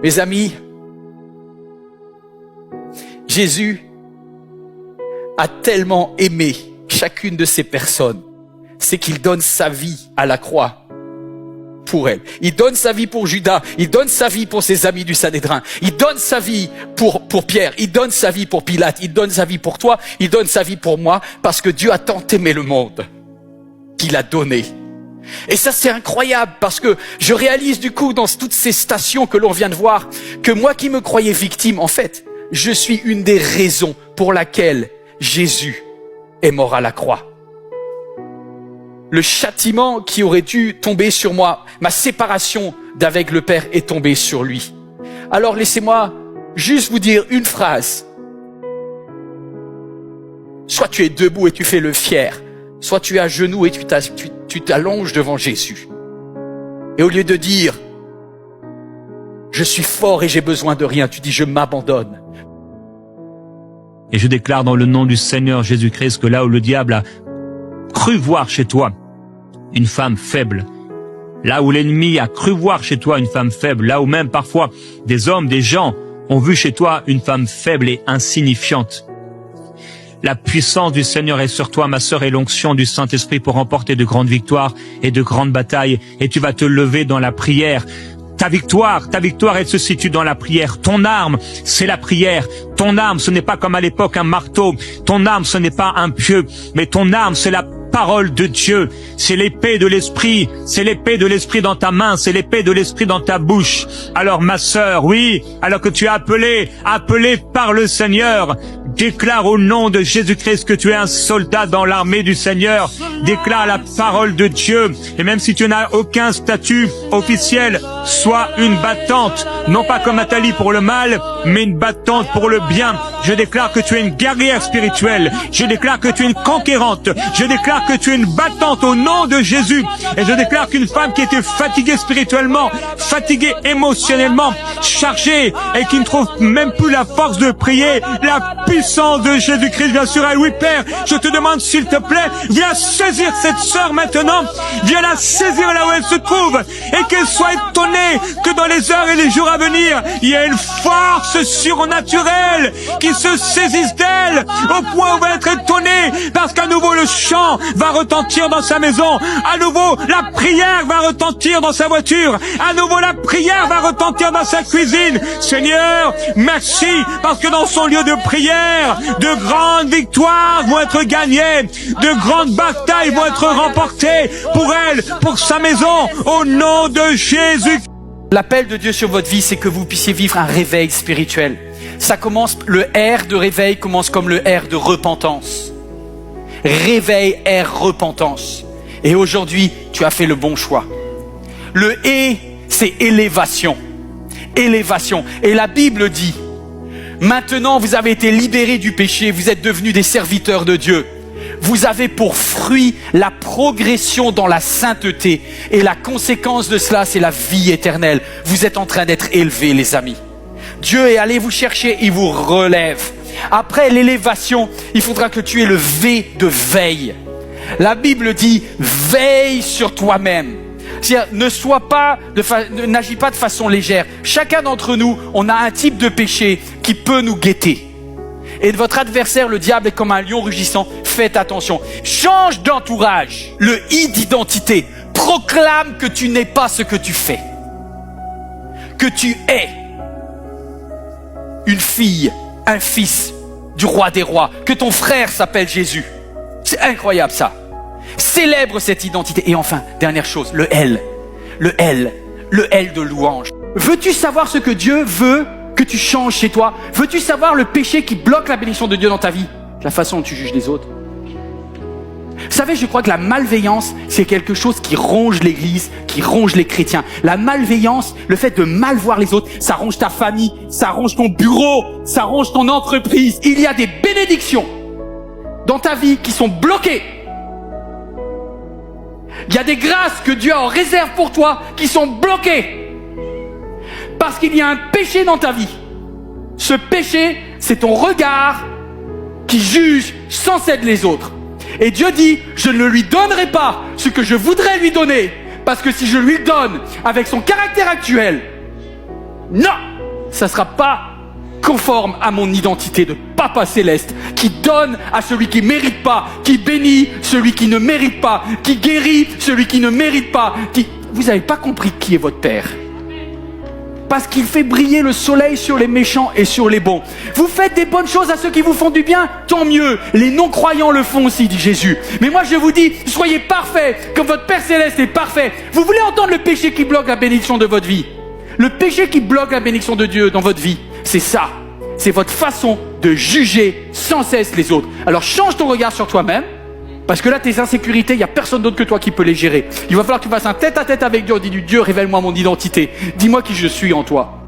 Mes amis, Jésus a tellement aimé chacune de ces personnes, c'est qu'il donne sa vie à la croix pour elle. Il donne sa vie pour Judas, il donne sa vie pour ses amis du Sanhédrin, il donne sa vie pour Pierre, il donne sa vie pour Pilate, il donne sa vie pour toi, il donne sa vie pour moi, parce que Dieu a tant aimé le monde qu'il a donné. Et ça, c'est incroyable, parce que je réalise du coup, dans toutes ces stations que l'on vient de voir, que moi qui me croyais victime, en fait, je suis une des raisons pour laquelle Jésus est mort à la croix. Le châtiment qui aurait dû tomber sur moi, ma séparation d'avec le Père est tombée sur lui. Alors laissez-moi juste vous dire une phrase. Soit tu es debout et tu fais le fier, soit tu es à genoux et tu t'allonges devant Jésus. Et au lieu de dire « Je suis fort et j'ai besoin de rien », tu dis « Je m'abandonne ». Et je déclare dans le nom du Seigneur Jésus-Christ que là où le diable a cru voir chez toi une femme faible, là où l'ennemi a cru voir chez toi une femme faible, là où même parfois des hommes, des gens ont vu chez toi une femme faible et insignifiante, la puissance du Seigneur est sur toi, ma sœur, et l'onction du Saint-Esprit pour remporter de grandes victoires et de grandes batailles, et tu vas te lever dans la prière. Ta victoire, elle se situe dans la prière. Ton arme, c'est la prière. Ton arme, ce n'est pas comme à l'époque un marteau. Ton arme, ce n'est pas un pieu, mais ton arme, c'est la parole de Dieu. C'est l'épée de l'Esprit. C'est l'épée de l'Esprit dans ta main. C'est l'épée de l'Esprit dans ta bouche. Alors, ma sœur, oui, alors que tu es appelée par le Seigneur, déclare au nom de Jésus-Christ que tu es un soldat dans l'armée du Seigneur. Déclare la parole de Dieu. Et même si tu n'as aucun statut officiel, sois une battante. Non pas comme Nathalie pour le mal, mais une battante pour le bien. Je déclare que tu es une guerrière spirituelle. Je déclare que tu es une conquérante. Je déclare que tu es une battante au nom de Jésus. Et je déclare qu'une femme qui était fatiguée spirituellement, fatiguée émotionnellement, chargée et qui ne trouve même plus la force de prier, la puissance de Jésus-Christ vient sur elle. Oui, Père, je te demande s'il te plaît, viens saisir cette sœur maintenant. Viens la saisir là où elle se trouve et qu'elle soit étonnée que dans les heures et les jours à venir, il y a une force surnaturelle qui se saisisse d'elle au point où elle va être étonnée parce qu'à nouveau le chant va retentir dans sa maison. À nouveau, la prière va retentir dans sa voiture. À nouveau, la prière va retentir dans sa cuisine. Seigneur, merci parce que dans son lieu de prière, de grandes victoires vont être gagnées. De grandes batailles vont être remportées pour elle, pour sa maison, au nom de Jésus. L'appel de Dieu sur votre vie, c'est que vous puissiez vivre un réveil spirituel. Ça commence, le R de réveil commence comme le R de repentance. Réveil, R, repentance. Et aujourd'hui, tu as fait le bon choix. Le E, c'est élévation. Élévation. Et la Bible dit, maintenant vous avez été libérés du péché, vous êtes devenus des serviteurs de Dieu. Vous avez pour fruit la progression dans la sainteté. Et la conséquence de cela, c'est la vie éternelle. Vous êtes en train d'être élevés, les amis. Dieu est allé vous chercher, il vous relève. Après l'élévation, il faudra que tu aies le V de veille. La Bible dit, veille sur toi-même. C'est-à-dire, n'agis pas de façon légère. Chacun d'entre nous, on a un type de péché qui peut nous guetter. Et votre adversaire, le diable, est comme un lion rugissant. Faites attention. Change d'entourage. Le I d'identité. Proclame que tu n'es pas ce que tu fais. Que tu es une fille, un fils du roi des rois. Que ton frère s'appelle Jésus. C'est incroyable ça. Célèbre cette identité. Et enfin, dernière chose, le L. Le L de louange. Veux-tu savoir ce que Dieu veut que tu changes chez toi? Veux-tu savoir le péché qui bloque la bénédiction de Dieu dans ta vie? La façon dont tu juges les autres. Vous savez, je crois que la malveillance, c'est quelque chose qui ronge l'Église, qui ronge les chrétiens. La malveillance, le fait de mal voir les autres, ça ronge ta famille, ça ronge ton bureau, ça ronge ton entreprise. Il y a des bénédictions dans ta vie qui sont bloquées. Il y a des grâces que Dieu a en réserve pour toi qui sont bloquées. Parce qu'il y a un péché dans ta vie. Ce péché, c'est ton regard qui juge sans cesse les autres. Et Dieu dit, je ne lui donnerai pas ce que je voudrais lui donner. Parce que si je lui donne avec son caractère actuel, non! ça sera pas conforme à mon identité de Papa Céleste, qui donne à celui qui mérite pas, qui bénit celui qui ne mérite pas, qui guérit celui qui ne mérite pas. Vous n'avez pas compris qui est votre Père. Parce qu'il fait briller le soleil sur les méchants et sur les bons. Vous faites des bonnes choses à ceux qui vous font du bien, tant mieux. Les non-croyants le font aussi, dit Jésus. Mais moi je vous dis, soyez parfaits, comme votre Père Céleste est parfait. Vous voulez entendre le péché qui bloque la bénédiction de votre vie? Le péché qui bloque la bénédiction de Dieu dans votre vie, c'est ça. C'est votre façon de juger sans cesse les autres. Alors change ton regard sur toi-même, parce que là, tes insécurités, il n'y a personne d'autre que toi qui peut les gérer. Il va falloir que tu fasses un tête-à-tête avec Dieu. Dis-lui, Dieu, révèle-moi mon identité. Dis-moi qui je suis en toi.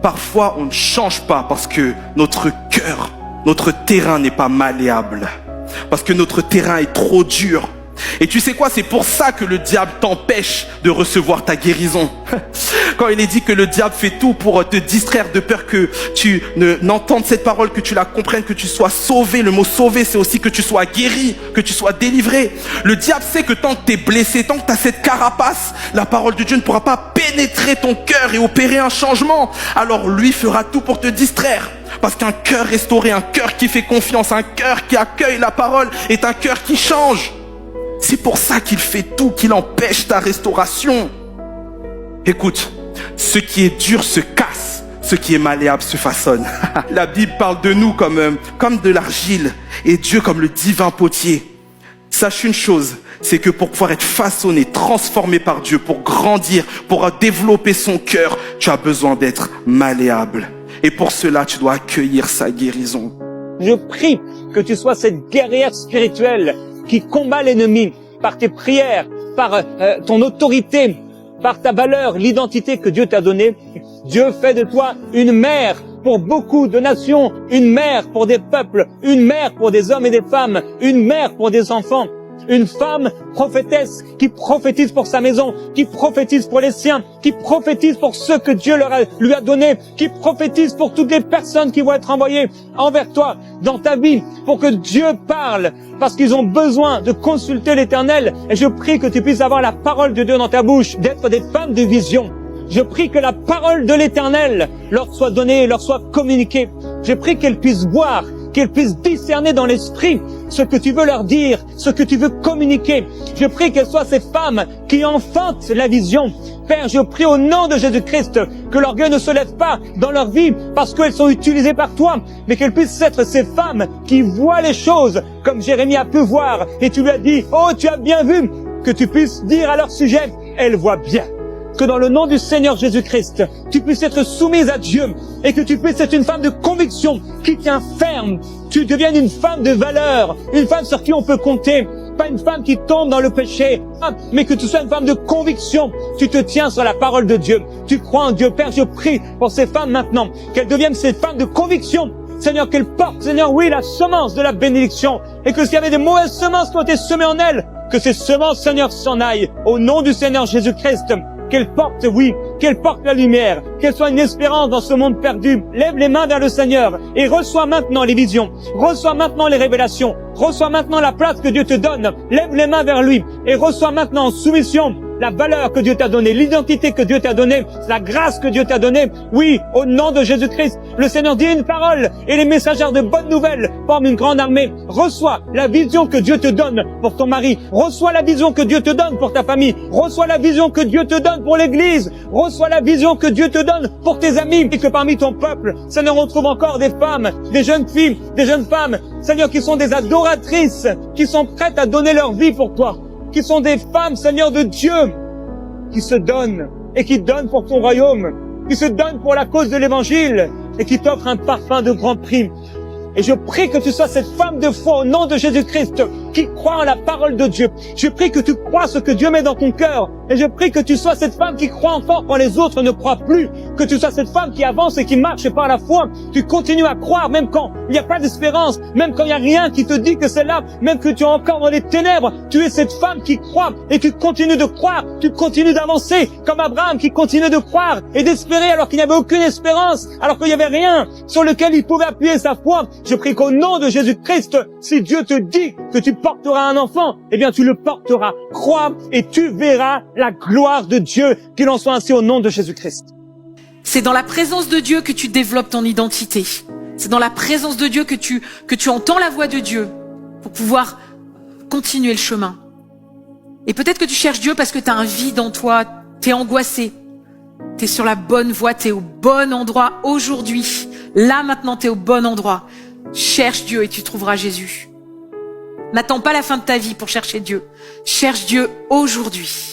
Parfois, on ne change pas parce que notre cœur, notre terrain n'est pas malléable. Parce que notre terrain est trop dur. Et tu sais quoi, c'est pour ça que le diable t'empêche de recevoir ta guérison. Quand il est dit que le diable fait tout pour te distraire de peur que tu n'entendes cette parole, que tu la comprennes, que tu sois sauvé. Le mot sauvé, c'est aussi que tu sois guéri, que tu sois délivré. Le diable sait que tant que tu es blessé, tant que tu as cette carapace, la parole de Dieu ne pourra pas pénétrer ton cœur et opérer un changement. Alors lui fera tout pour te distraire. Parce qu'un cœur restauré, un cœur qui fait confiance, un cœur qui accueille la parole est un cœur qui change. C'est pour ça qu'il fait tout, qu'il empêche ta restauration. Écoute, ce qui est dur se casse, ce qui est malléable se façonne. La Bible parle de nous comme de l'argile et Dieu comme le divin potier. Sache une chose, c'est que pour pouvoir être façonné, transformé par Dieu, pour grandir, pour développer son cœur, tu as besoin d'être malléable. Et pour cela, tu dois accueillir sa guérison. Je prie que tu sois cette guerrière spirituelle qui combat l'ennemi par tes prières, par ton autorité, par ta valeur, l'identité que Dieu t'a donnée. Dieu fait de toi une mère pour beaucoup de nations, une mère pour des peuples, une mère pour des hommes et des femmes, une mère pour des enfants. Une femme prophétesse qui prophétise pour sa maison, qui prophétise pour les siens, qui prophétise pour ceux que Dieu lui a donnés, qui prophétise pour toutes les personnes qui vont être envoyées envers toi dans ta vie, pour que Dieu parle, parce qu'ils ont besoin de consulter l'Éternel. Et je prie que tu puisses avoir la parole de Dieu dans ta bouche, d'être des femmes de vision. Je prie que la parole de l'Éternel leur soit donnée, leur soit communiquée. Je prie qu'elles puissent voir, qu'elles puissent discerner dans l'esprit ce que tu veux leur dire, ce que tu veux communiquer. Je prie qu'elles soient ces femmes qui enfantent la vision. Père, je prie au nom de Jésus-Christ que l'orgueil ne se lève pas dans leur vie parce qu'elles sont utilisées par toi, mais qu'elles puissent être ces femmes qui voient les choses comme Jérémie a pu voir. Et tu lui as dit, oh, tu as bien vu, que tu puisses dire à leur sujet, elles voient bien. Que dans le nom du Seigneur Jésus-Christ, tu puisses être soumise à Dieu et que tu puisses être une femme de conviction qui tient ferme. Tu deviennes une femme de valeur, une femme sur qui on peut compter, pas une femme qui tombe dans le péché, mais que tu sois une femme de conviction. Tu te tiens sur la parole de Dieu. Tu crois en Dieu. Père, je prie pour ces femmes maintenant, qu'elles deviennent ces femmes de conviction. Seigneur, qu'elles portent, Seigneur, oui, la semence de la bénédiction. Et que s'il y avait des mauvaises semences qui ont été semées en elles, que ces semences, Seigneur, s'en aillent. Au nom du Seigneur Jésus-Christ. Qu'elle porte, oui, qu'elle porte la lumière, qu'elle soit une espérance dans ce monde perdu. Lève les mains vers le Seigneur et reçois maintenant les visions, reçois maintenant les révélations, reçois maintenant la place que Dieu te donne. Lève les mains vers lui et reçois maintenant en soumission la valeur que Dieu t'a donnée, l'identité que Dieu t'a donnée, la grâce que Dieu t'a donnée. Oui, au nom de Jésus-Christ, le Seigneur dit une parole et les messagers de bonnes nouvelles forment une grande armée. Reçois la vision que Dieu te donne pour ton mari. Reçois la vision que Dieu te donne pour ta famille. Reçois la vision que Dieu te donne pour l'église. Reçois la vision que Dieu te donne pour tes amis. Et que parmi ton peuple, Seigneur, on trouve encore des femmes, des jeunes filles, des jeunes femmes, Seigneur, qui sont des adoratrices, qui sont prêtes à donner leur vie pour toi. Qui sont des femmes, Seigneur, de Dieu, qui se donnent et qui donnent pour ton royaume, qui se donnent pour la cause de l'évangile et qui t'offrent un parfum de grand prix. Et je prie que tu sois cette femme de foi au nom de Jésus-Christ qui croit en la parole de Dieu. Je prie que tu crois ce que Dieu met dans ton cœur. Et je prie que tu sois cette femme qui croit encore quand les autres ne croient plus. Que tu sois cette femme qui avance et qui marche par la foi. Tu continues à croire même quand il n'y a pas d'espérance, même quand il n'y a rien qui te dit que c'est là, même que tu es encore dans les ténèbres. Tu es cette femme qui croit et tu continues de croire. Tu continues d'avancer comme Abraham qui continue de croire et d'espérer alors qu'il n'y avait aucune espérance, alors qu'il n'y avait rien sur lequel il pouvait appuyer sa foi. Je prie qu'au nom de Jésus-Christ, si Dieu te dit que tu porteras un enfant, eh bien tu le porteras. Crois et tu verras la gloire de Dieu, qu'il en soit ainsi au nom de Jésus-Christ. C'est dans la présence de Dieu que tu développes ton identité. C'est dans la présence de Dieu que tu entends la voix de Dieu pour pouvoir continuer le chemin. Et peut-être que tu cherches Dieu parce que tu as un vide en toi, tu es angoissé. Tu es sur la bonne voie, tu es au bon endroit aujourd'hui. Là, maintenant, tu es au bon endroit. Cherche Dieu et tu trouveras Jésus. N'attends pas la fin de ta vie pour chercher Dieu. Cherche Dieu aujourd'hui.